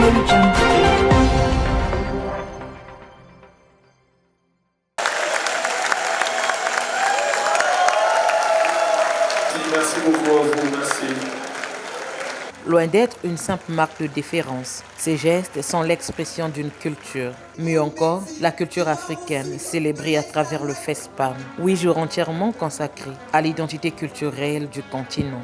Merci beaucoup à vous, merci. Loin d'être une simple marque de déférence, ces gestes sont l'expression d'une culture. Mieux encore, la culture africaine, célébrée à travers le FESPAM, 8 jours entièrement consacrés à l'identité culturelle du continent.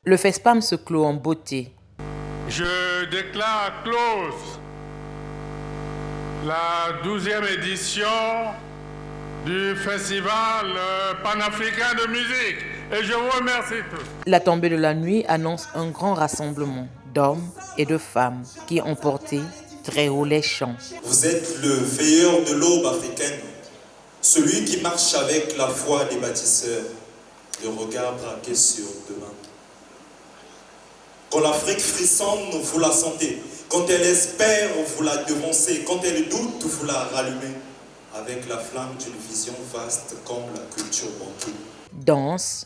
Le FESPAM se clôt en beauté. Je déclare close la 12e édition du Festival panafricain de musique. Et je vous remercie tous. La tombée de la nuit annonce un grand rassemblement d'hommes et de femmes qui ont porté très haut les chants. Vous êtes le veilleur de l'aube africaine, celui qui marche avec la foi des bâtisseurs, le regard braqué sur demain. Quand l'Afrique frissonne, vous la sentez. Quand elle espère, vous la devancez. Quand elle doute, vous la rallumez. Avec la flamme d'une vision vaste comme la culture bantoue. Danse,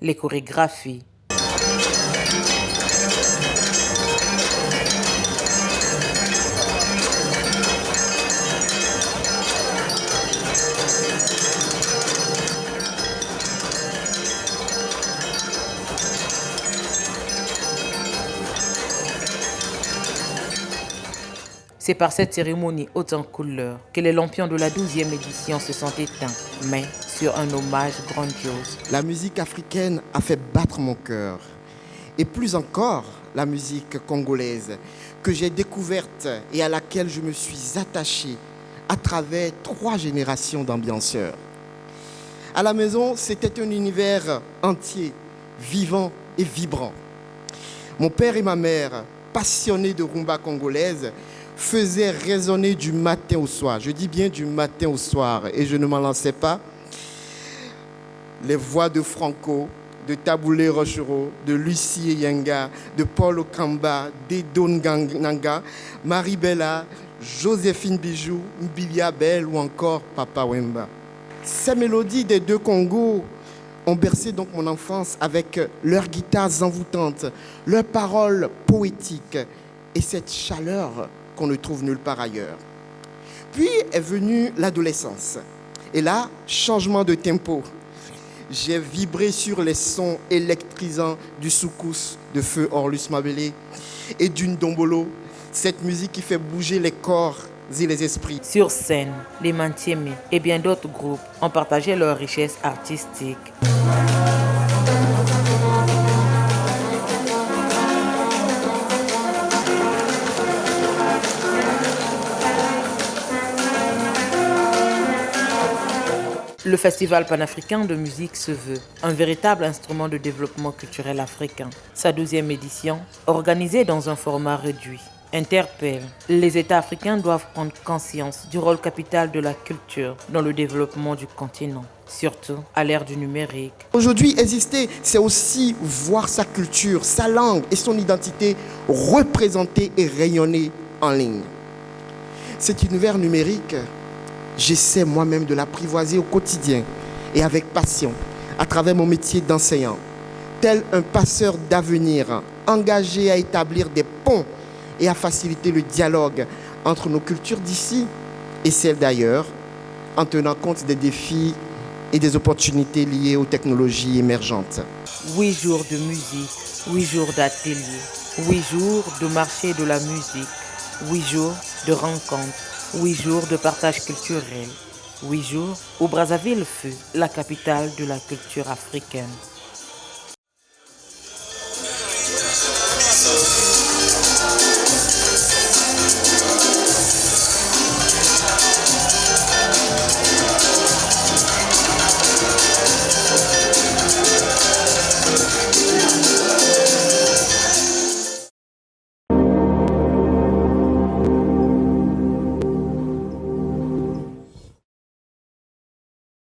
les chorégraphies, c'est par cette cérémonie haute en couleurs que les lampions de la 12e édition se sont éteints, mais sur un hommage grandiose. La musique africaine a fait battre mon cœur. Et plus encore, la musique congolaise, que j'ai découverte et à laquelle je me suis attaché à travers 3 générations d'ambianceurs. À la maison, c'était un univers entier, vivant et vibrant. Mon père et ma mère, passionnés de rumba congolaise, faisait résonner du matin au soir. Je dis bien du matin au soir et je ne m'en lançais pas. Les voix de Franco, de Taboulé Rochereau, de Lucie Yenga, de Paul Okamba, d'Edo Nanga, Marie Bella, Joséphine Bijou, Mbilia Bell ou encore Papa Wemba. Ces mélodies des 2 Congos ont bercé donc mon enfance avec leurs guitares envoûtantes, leurs paroles poétiques et cette chaleur qu'on ne trouve nulle part ailleurs. Puis est venue l'adolescence. Et là, changement de tempo. J'ai vibré sur les sons électrisants du soukous de feu Orlus Mabélé et d'une dombolo, cette musique qui fait bouger les corps et les esprits. Sur scène, les Mantiémé et bien d'autres groupes ont partagé leur richesse artistique. Le Festival panafricain de musique se veut un véritable instrument de développement culturel africain. Sa 12e édition, organisée dans un format réduit, interpelle. Les États africains doivent prendre conscience du rôle capital de la culture dans le développement du continent, surtout à l'ère du numérique. Aujourd'hui, exister, c'est aussi voir sa culture, sa langue et son identité représentée et rayonner en ligne. Cet univers numérique, j'essaie moi-même de l'apprivoiser au quotidien et avec passion à travers mon métier d'enseignant. Tel un passeur d'avenir, engagé à établir des ponts et à faciliter le dialogue entre nos cultures d'ici et celles d'ailleurs, en tenant compte des défis et des opportunités liées aux technologies émergentes. 8 jours de musique, 8 jours d'atelier, 8 jours de marché de la musique, 8 jours de rencontres, 8 jours de partage culturel, 8 jours où Brazzaville fut la capitale de la culture africaine.